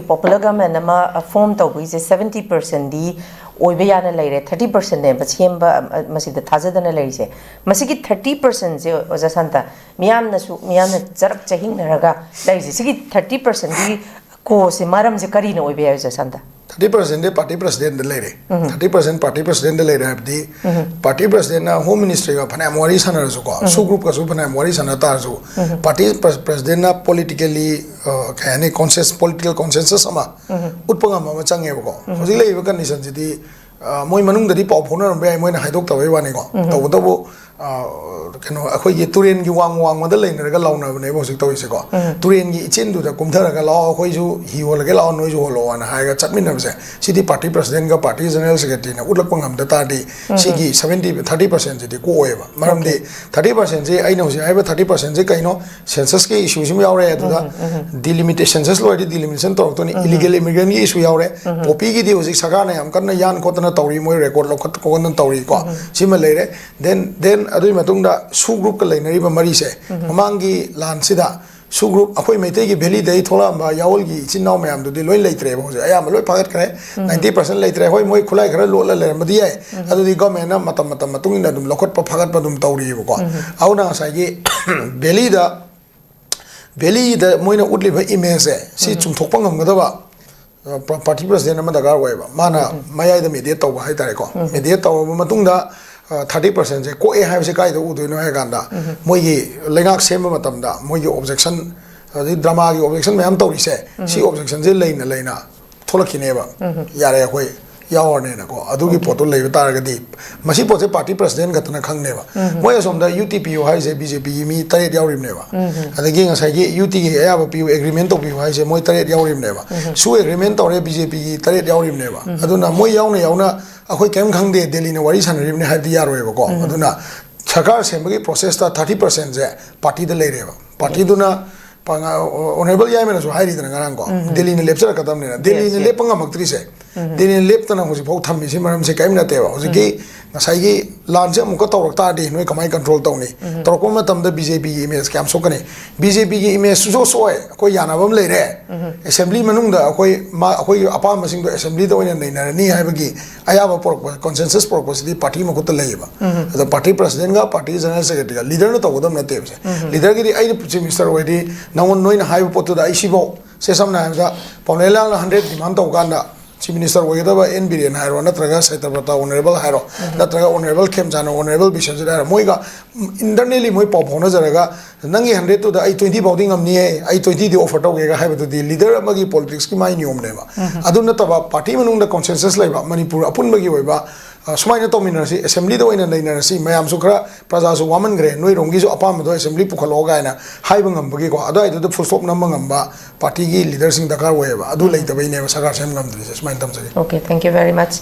popular government ama form tawbise 70% di oibe yana leire 30% ne bachemba masida thajadana leise masigi 30% je ojasanta miyamna jarak chahin naraga leise sigi 30% di ko se maram je karina oibe ya ojasanta 30% party president lere 30% party president lere abdi party president na home ministry ga phana mori sana so ko su group ka su phana mori sana ta so party president na politically khani political consensus ama utpanga ma change ko hoji lei ba condition jidi moi manung dadi pau phona ram moi na haidok tawai wani ko tabu kano akhoi gi turen gi wang ma da leina ga launa ne bo sik tawise ko turen gi chen du da kumthara ga law akhoi ju hi hol ga law noi ju holo ana ha ga chatmin na se sidi party president ga party general secretary na ulak pangam da ta di sigi 30% jidi ko oeba maram de 30% je ai no se ai ba 30% je kaino census ke issue sim yaure adu da delimitation census lo di delimitation to to ni illegal immigrant gi issue yaure popi gi di hosik saga na am kan yan ko na tawri moi record lo khat ko nan tawri ko sima leire then adui matungda su group ka leinari ba mari se mamangi lan sida su group akoi meite gi valley dei thola ma yaol gi chinnaw mayam du di loi leitre bo se aya ma loi phagat kare 90% leitre hoi moi khulai khara lo la le madi ai adu di government na matam matung ina dum lokot pa phagat pa dum tawri bo ko auna sa gi valley da moina utli ba image si chung thok pangam ga ba party president ma dagar wai ba mana mayai da media taw hai tare ko media taw matung da 30% je ko e hai se kai do udu no hai ganda moi gi lengak sem ma tam da moi gi objection di drama gi objection mayam tawri se si objection je leina tholakine ba yare koi yaw ne na ko adu gi poto lei tar ga di masi po se party president ga tana khang ne ba moi asom da UTPU hai se BJP mi tare yaw rim ne ba adagi nga sai gi UT gi ya ba PU agreement to PU hai se moi tare yaw rim ne ba su agreement to re BJP gi tare yaw rim ne ba aduna moi yaw na akhoi kem khang de Delhi ne wari san rim ne ha di yar we ba ko aduna sarkar sembagi process ta 30% je party de lei re ba party duna honorable yai mena so hai ri dana ngarang ko Delhi ne lepchar kadam ne Delhi ne lepanga maktri se Delhi ne lep tana hosi phau thammi si maram se kaim na te ba hosi gi nasai gi lan se amuka tawrak ta de noi kamai control tawni torko ma tam da BJP gi image kam so kane BJP gi image so soe ko yana bam lei re assembly manung da akoi apa masing do assembly da oina nei na ni hai ba gi aya ba por consensus purpose di party ma ko ta lei ba the party president ga party general secretary ga leader no tawdam na te leader gi ai chief minister wai di nawon noi na hai ba pot da ai sibo se samna ha Pawnela 100 demand taw ganda Chief Minister Wagedaba N. Biren Hiro, Natraga Setabrata, Honorable Hiro, Natraga Honorable Kemjano, Honorable Bishop Moiga, internally Moi Popona Zaraga, Nangi 100 to the I-20 bounding of Nie, I-20 the offer to have to the leader of Magi politics, my new name. Adunataba, party manung the consensus like Manipur, Apun Magi Weba, Smaina Tominasi, Assembly the Wayne and Dinasi, Mayam Sukra, Prazas, woman gray, no Rongizo Apam, Assembly Pukalogana, Hibangam Bagigo, Ado, the full stop Namangamba, party leaders in the car wave, Adu later, we never saw some. Okay, thank you very much.